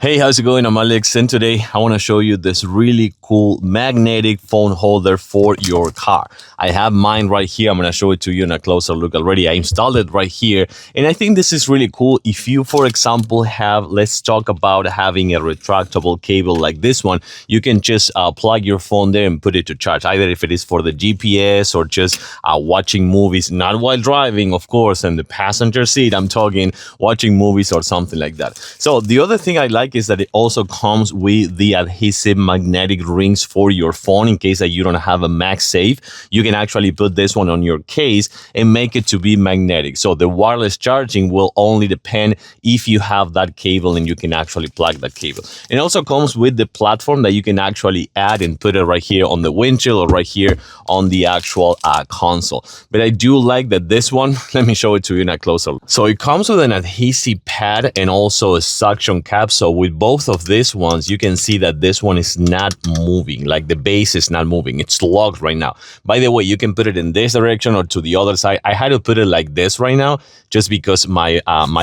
Hey, how's it going? I'm Alex, and today I want to show you this really cool magnetic phone holder for your car. I have mine right here. I'm going to show it to you in a closer look already. I installed it right here, and I think this is really cool. If you, for example, let's talk about having a retractable cable like this one, you can just plug your phone there and put it to charge, either if it is for the GPS or just watching movies, not while driving, of course, in the passenger seat. I'm talking watching movies or something like that. So the other thing I like is that it also comes with the adhesive magnetic rings for your phone in case that you don't have a MagSafe. You can actually put this one on your case and make it to be magnetic. So the wireless charging will only depend if you have that cable and you can actually plug that cable. It also comes with the platform that you can actually add and put it right here on the windshield or right here on the actual console. But I do like that this one, let me show it to you in a closer look. So it comes with an adhesive pad and also a suction cap. So with both of these ones, you can see that this one is not moving, like the base is not moving. It's locked right now. By the way, you can put it in this direction or to the other side. I had to put it like this right now just because my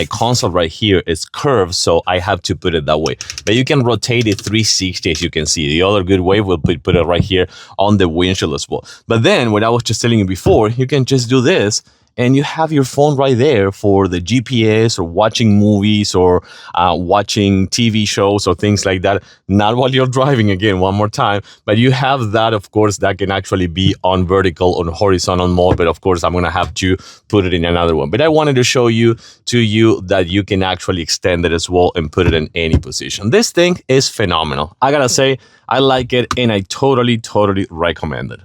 console right here is curved, so I have to put it that way. But you can rotate it 360, as you can see. The other good way will put it right here on the windshield as well. But then, what I was just telling you before, you can just do this, and you have your phone right there for the GPS or watching movies or watching TV shows or things like that. Not while you're driving, again, one more time, but you have that, of course, that can actually be on vertical or horizontal mode. But of course, I'm going to have to put it in another one. But I wanted to show you that you can actually extend it as well and put it in any position. This thing is phenomenal. I gotta say, I like it and I totally recommend it.